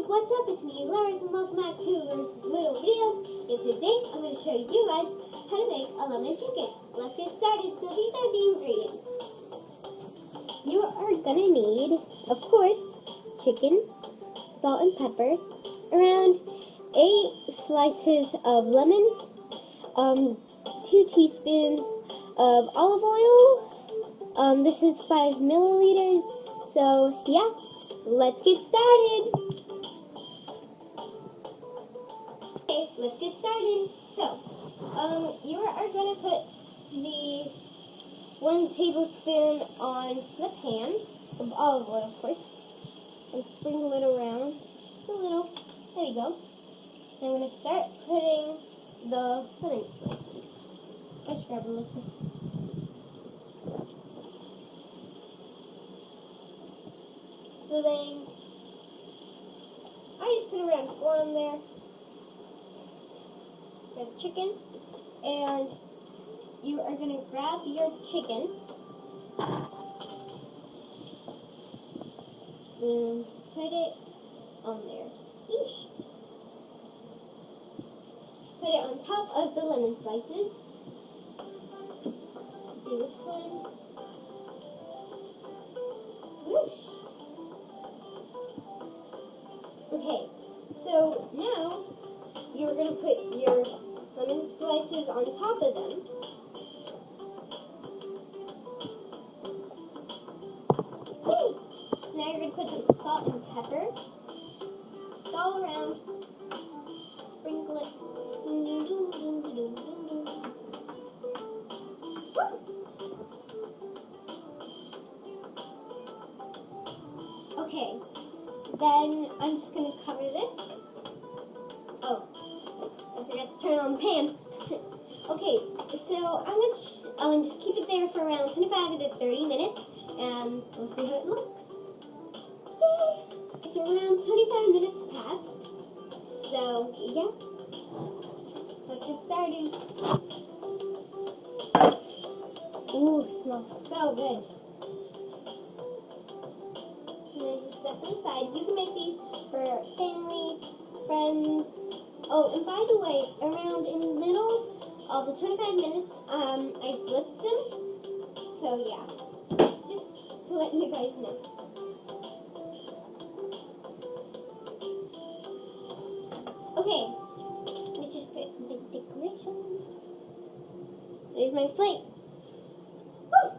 what's up? It's me, Lars, and welcome back to Lars' Little Videos. And today, I'm going to show you guys how to make a lemon chicken. Let's get started. So these are the ingredients. You are going to need, of course, chicken, salt and pepper, around 8 slices of lemon, 2 teaspoons of olive oil. This is 5 milliliters. So yeah, let's get started. Okay, let's get started. So, you are going to put the 1 tablespoon on the pan of olive oil, of course, and sprinkle it around just a little. There you go. And I'm going to start putting the lemon slices. Let's grab a look at this. So then, I just put around 4 on there. Grab chicken, and you are going to grab your chicken and put it on there. Eesh. Put it on top of the lemon slices. Do this one. Whoosh. Okay, so now you're going to put your lemon slices on top of them. Woo! Now you're going to put some salt and pepper. Just all around. Sprinkle it. Okay, then I'm just going to cover this. Oh, I forgot to turn on the pan. Okay, so I'm going to just keep it there for around 25 to 30 minutes, and we'll see how it looks. Yay! So around 25 minutes passed, so yeah, let's get started. Ooh, it smells so good. And then just set them aside. You can make these for family, friends. Oh, and by the way, around in the middle of the 25 minutes, I flipped them. So yeah, just to let you guys know. Okay, let's just put the decoration. There's my plate. Woo!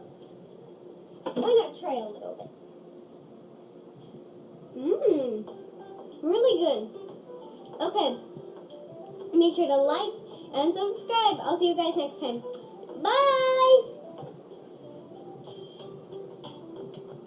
Why not try a little bit? Really good. Okay. Make sure to like and subscribe. I'll see you guys next time. Bye!